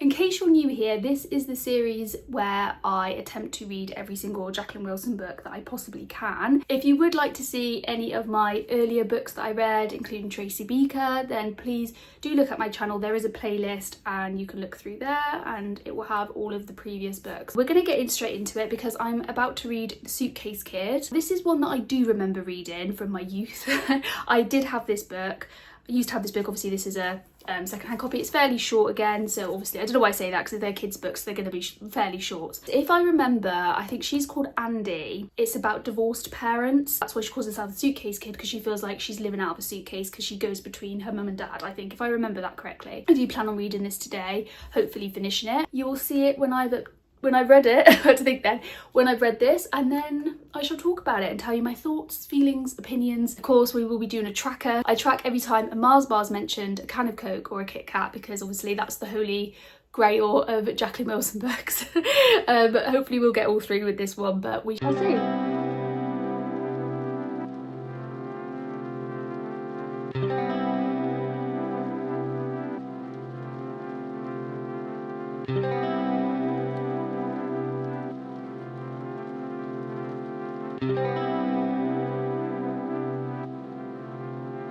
in case you're new here, this is the series where I attempt to read every single Jacqueline Wilson book that I possibly can. If you would like to see any of my earlier books that I read, including Tracy Beaker, then please do look at my channel. There is a playlist and you can look through there and it will have all of the previous books. We're going to get straight into it because I'm about to read The Suitcase Kid. This is one that I do remember reading from my youth. I did have this book. I used to have this book. Obviously this is a secondhand copy. It's fairly short again, so obviously I don't know why I say that because if they're kids books they're going to be fairly short. If I remember, I think she's called Andy. It's about divorced parents. That's why she calls herself the Suitcase Kid, because she feels like she's living out of a suitcase because she goes between her mum and dad, I think, if I remember that correctly. I do plan on reading this today, hopefully finishing it. You will see it when I've read it, I had to think then, when I've read this, and then I shall talk about it and tell you my thoughts, feelings, opinions. Of course, we will be doing a tracker. I track every time a Mars bar is mentioned, a can of Coke or a Kit Kat, because obviously that's the holy grail of Jacqueline Wilson books. But hopefully we'll get all through with this one, but we shall see.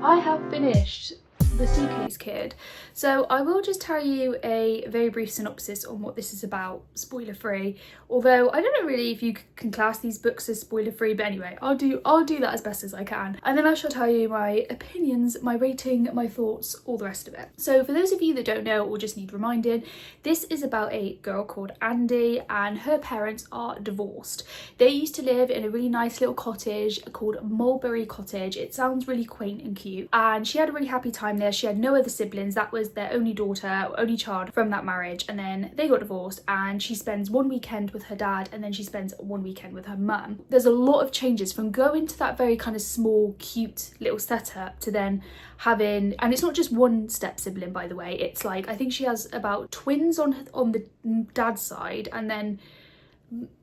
I have finished The Suitcase Kid, so I will just tell you a very brief synopsis on what this is about, spoiler free, although I don't know really if you can class these books as spoiler free, but anyway, I'll do that as best as I can, and then I shall tell you my opinions, my rating, my thoughts, all the rest of it. So for those of you that don't know or just need reminded, this is about a girl called Andy and her parents are divorced. They used to live in a really nice little cottage called Mulberry Cottage. It sounds really quaint and cute, and she had a really happy time there. She had no other siblings. That was their only daughter, only child from that marriage, and then they got divorced and she spends one weekend with her dad and then she spends one weekend with her mum. There's a lot of changes from going to that very kind of small cute little setup to then having, and it's not just one step sibling, by the way, it's like I think she has about twins on the dad's side, and then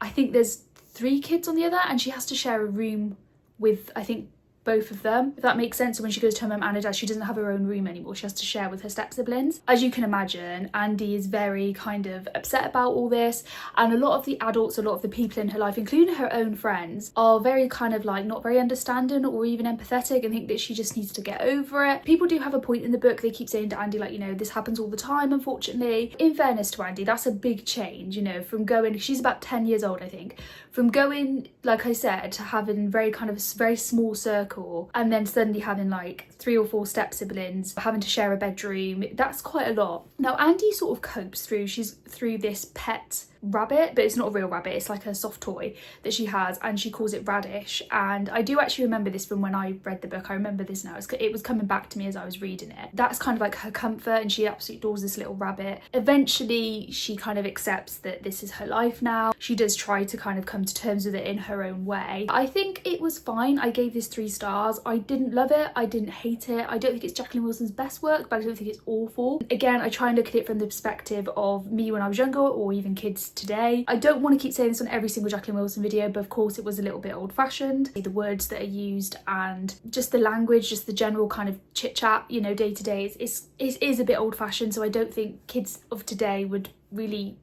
I think there's 3 kids on the other, and she has to share a room with, I think, both of them, if that makes sense. So when she goes to her mum and her dad, she doesn't have her own room anymore. She has to share with her step siblings. As you can imagine, Andy is very kind of upset about all this, and a lot of the adults, a lot of the people in her life, including her own friends, are very kind of like not very understanding or even empathetic and think that she just needs to get over it. People do have a point in the book. They keep saying to Andy, like, you know, this happens all the time, unfortunately. In fairness to Andy, that's a big change, you know, from going, she's about 10 years old, I think, from going, like I said, to having very kind of a very small circle, and then suddenly having like 3 or 4 step siblings, having to share a bedroom. That's quite a lot. Now Andy sort of copes through this pet rabbit, but it's not a real rabbit, it's like a soft toy that she has, and she calls it Radish. And I do actually remember this from when I read the book. I remember this now, it was coming back to me as I was reading it. That's kind of like her comfort, and she absolutely adores this little rabbit. Eventually she kind of accepts that this is her life now. She does try to kind of come to terms with it in her own way. I think it was fine. I gave this 3 stars. I didn't love it, I didn't hate it. I don't think it's Jacqueline Wilson's best work, but I don't think it's awful. Again, I try and look at it from the perspective of me when I was younger, or even kids today. I don't want to keep saying this on every single Jacqueline Wilson video, but of course it was a little bit old-fashioned. The words that are used and just the language, just the general kind of chit-chat, you know, day to day, is a bit old-fashioned. So I don't think kids of today would really,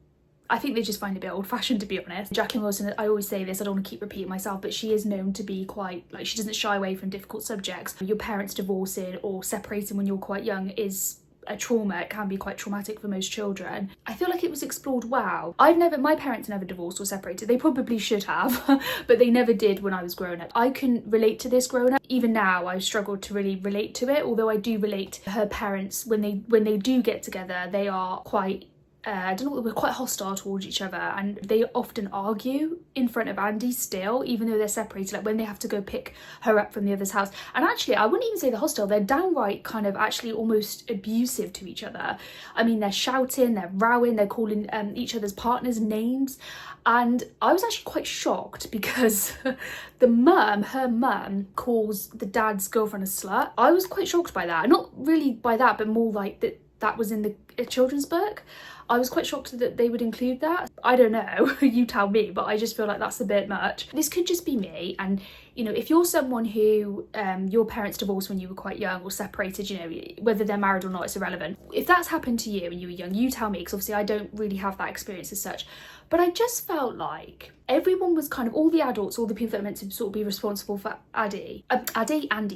I think they just find it a bit old-fashioned, to be honest. Jacqueline Wilson, I always say this, I don't want to keep repeating myself, but she is known to be quite, like, she doesn't shy away from difficult subjects. Your parents divorcing or separating when you're quite young is a trauma. It can be quite traumatic for most children. I feel like it was explored well. My parents never divorced or separated. They probably should have, but they never did when I was growing up. I couldn't relate to this growing up. Even now, I struggle to really relate to it, although I do relate to her parents. When they do get together, they are quite I don't know, we're quite hostile towards each other, and they often argue in front of Andy still, even though they're separated, like when they have to go pick her up from the other's house. And actually, I wouldn't even say they're hostile, they're downright kind of actually almost abusive to each other. I mean, they're shouting, they're rowing, they're calling each other's partners names. And I was actually quite shocked because her mum calls the dad's girlfriend a slut. I was quite shocked by that. Not really by that, but more like that was in a children's book. I was quite shocked that they would include that. I don't know, you tell me, but I just feel like that's a bit much. This could just be me, and you know, if you're someone who your parents divorced when you were quite young or separated, you know, whether they're married or not, it's irrelevant. If that's happened to you when you were young, you tell me, because obviously I don't really have that experience as such. But I just felt like everyone was kind of, all the adults, all the people that are meant to sort of be responsible for Andy,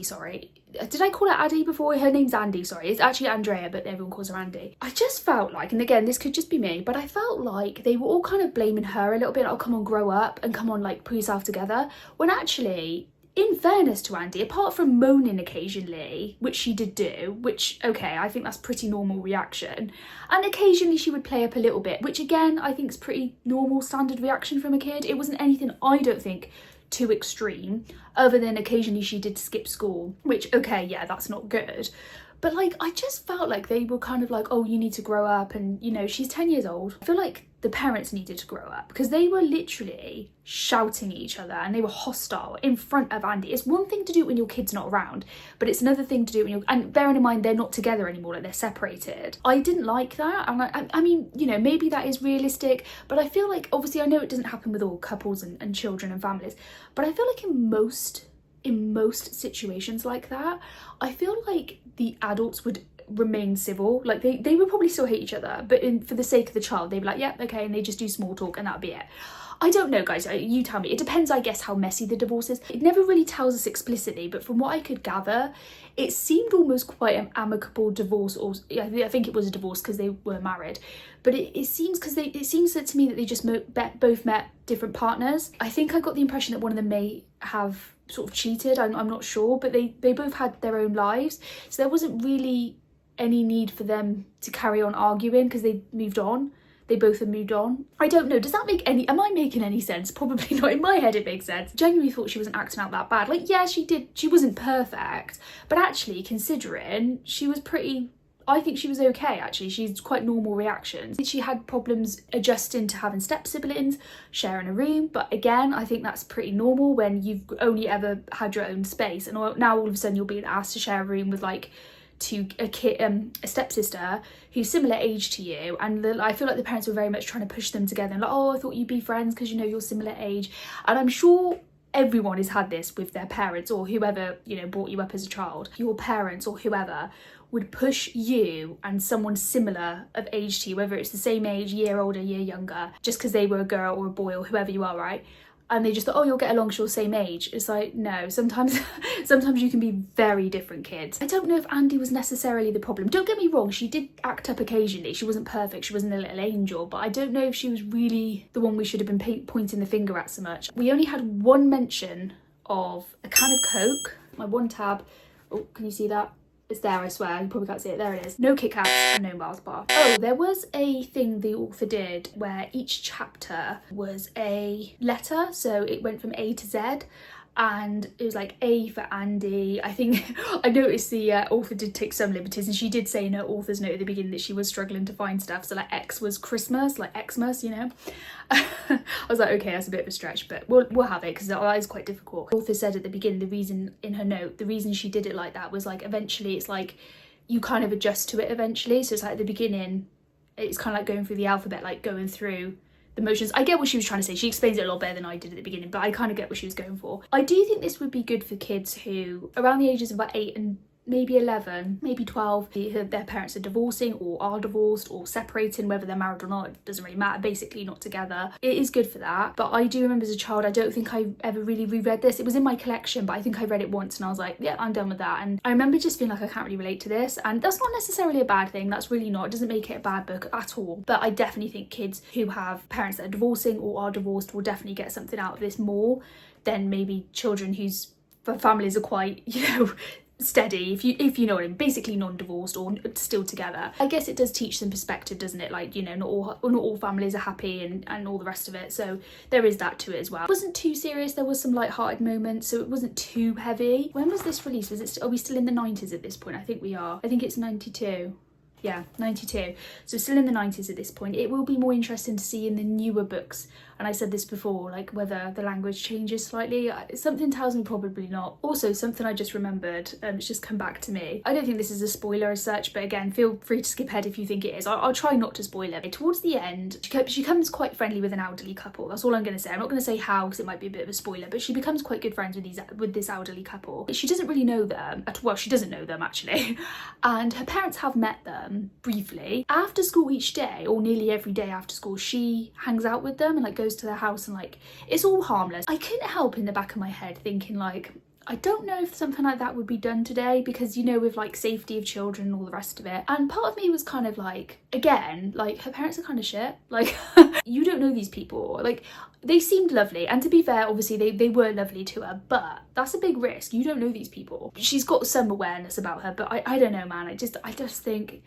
sorry. Did I call her Addie before? Her name's Andy, sorry. It's actually Andrea, but everyone calls her Andy. I just felt like, and again, this could just be me, but I felt like they were all kind of blaming her a little bit. Oh, come on, grow up, and come on, like, pull yourself together. When actually, in fairness to Andy, apart from moaning occasionally, which she did do, which, okay, I think that's pretty normal reaction, and occasionally she would play up a little bit, which again, I think is pretty normal standard reaction from a kid. It wasn't anything, I don't think, too extreme, other than occasionally she did skip school, which, okay, yeah, that's not good. But like, I just felt like they were kind of like, oh, you need to grow up, and you know, she's 10 years old. I feel like the parents needed to grow up, because they were literally shouting at each other and they were hostile in front of Andy. It's one thing to do it when your kid's not around, but it's another thing to do it when you're, and bearing in mind they're not together anymore, like they're separated. I didn't like that, and I mean, you know, maybe that is realistic, but I feel like, obviously I know it doesn't happen with all couples and children and families, but I feel like in most situations like that, I feel like the adults would remain civil. Like they would probably still hate each other, but for the sake of the child, they'd be like, yeah, okay, and they just do small talk and that'd be it. I don't know, guys, you tell me. It depends, I guess, how messy the divorce is. It never really tells us explicitly, but from what I could gather, it seemed almost quite an amicable divorce, or I think it was a divorce because they were married, but it seems, because it seems to me that they just both met different partners. I think I got the impression that one of them may have sort of cheated, I'm not sure, but they both had their own lives, so there wasn't really any need for them to carry on arguing because they moved on. They both have moved on. I don't know, does that make any, am I making any sense? Probably not. In my head it makes sense. Genuinely thought she wasn't acting out that bad. Like, yeah, she wasn't perfect, but actually, considering, she was pretty, I think she was okay, actually. She's quite normal reactions. She had problems adjusting to having step siblings, sharing a room, but again, I think that's pretty normal when you've only ever had your own space, and now all of a sudden you're being asked to share a room with like a stepsister who's similar age to you, and I feel like the parents were very much trying to push them together, and like, oh, I thought you'd be friends because, you know, you're similar age. And I'm sure everyone has had this with their parents, or whoever, you know, brought you up as a child. Your parents or whoever would push you and someone similar of age to you, whether it's the same age, year older, year younger, just because they were a girl or a boy or whoever you are, right? And they just thought, oh, you'll get along, you're same age. It's like, no, sometimes you can be very different kids. I don't know if Andy was necessarily the problem. Don't get me wrong, she did act up occasionally. She wasn't perfect, she wasn't a little angel, but I don't know if she was really the one we should have been pointing the finger at so much. We only had one mention of a can of Coke. My one tab, oh, can you see that? It's there, I swear. You probably can't see it. There it is. No Kit Kats and no Mars bar. Oh, there was a thing the author did where each chapter was a letter. So it went from A to Z, and it was like A for Andy. I think I noticed the author did take some liberties, and she did say in her author's note at the beginning that she was struggling to find stuff. So like X was Christmas, like Xmas, you know. I was like, okay, that's a bit of a stretch, but we'll have it, because that is quite difficult. The author said at the beginning, the reason in her note, the reason she did it like that was like, eventually it's like you kind of adjust to it eventually. So it's like at the beginning, it's kind of like going through the alphabet, like going through the motions. I get what she was trying to say. She explains it a lot better than I did at the beginning, but I kind of get what she was going for. I do think this would be good for kids who, around the ages of about 8 and maybe 11, maybe 12, their parents are divorcing or are divorced or separating, whether they're married or not, it doesn't really matter, basically not together. It is good for that. But I do remember as a child, I don't think I ever really reread this. It was in my collection, but I think I read it once and I was like, yeah, I'm done with that. And I remember just feeling like I can't really relate to this, and that's not necessarily a bad thing. That's really not. It doesn't make it a bad book at all. But I definitely think kids who have parents that are divorcing or are divorced will definitely get something out of this more than maybe children whose families are quite, you know, steady, if you know what I mean, basically non-divorced or still together. I guess it does teach them perspective, doesn't it? Like, you know, not all families are happy and all the rest of it, so there is that to it as well. It wasn't too serious, there was some light-hearted moments, so it wasn't too heavy. When was this released? Are we still in the 90s at this point? I think we are. I think it's 92. Yeah, 92. So still in the 90s at this point. It will be more interesting to see in the newer books and I said this before, like whether the language changes slightly. Something tells me probably not. Also, something I just remembered, it's just come back to me. I don't think this is a spoiler as such, but again, feel free to skip ahead if you think it is. I'll try not to spoil it. Towards the end, she becomes quite friendly with an elderly couple. That's all I'm going to say. I'm not going to say how because it might be a bit of a spoiler, but she becomes quite good friends with this elderly couple. She doesn't really know them well, she doesn't know them actually, and her parents have met them briefly. After school each day, or nearly every day after school, she hangs out with them and like goes to their house, and like it's all harmless. I couldn't help in the back of my head thinking like, I don't know if something like that would be done today, because you know, with like safety of children and all the rest of it. And part of me was kind of like, again, like her parents are kind of shit. Like you don't know these people. Like they seemed lovely, and to be fair, obviously they were lovely to her, but that's a big risk. You don't know these people. She's got some awareness about her, but I don't know, man. I just think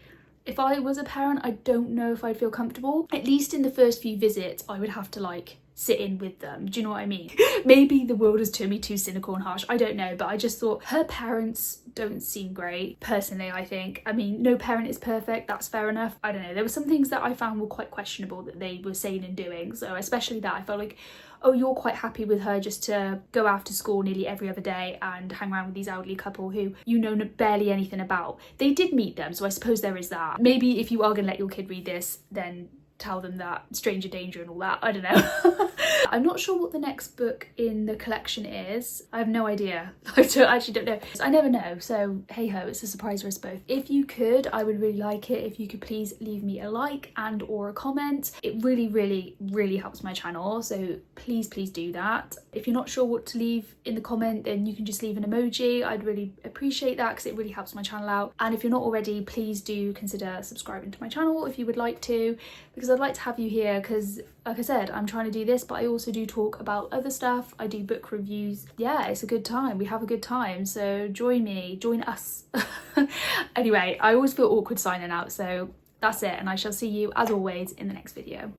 if I was a parent, I don't know if I'd feel comfortable. At least in the first few visits, I would have to like sit in with them. Do you know what I mean? Maybe the world has turned me too cynical and harsh. I don't know, but I just thought her parents don't seem great. Personally, I think. I mean, no parent is perfect. That's fair enough. I don't know. There were some things that I found were quite questionable that they were saying and doing. So especially that, I felt like, oh, you're quite happy with her just to go after school nearly every other day and hang around with these elderly couple who you know barely anything about. They did meet them, so I suppose there is that. Maybe if you are going to let your kid read this, then tell them that stranger danger and all that. I don't know. I'm not sure what the next book in the collection is. I have no idea. I actually don't know. I never know, so hey ho, it's a surprise for us both. If you could, I would really like it if you could please leave me a like and or a comment. It really helps my channel, so please do that. If you're not sure what to leave in the comment, then you can just leave an emoji. I'd really appreciate that because it really helps my channel out. And if you're not already, please do consider subscribing to my channel if you would like to, because I'd like to have you here, because like I said, I'm trying to do this, but I also do talk about other stuff. I do book reviews. Yeah, it's a good time. We have a good time. So join me, join us. Anyway, I always feel awkward signing out. So that's it. And I shall see you as always in the next video.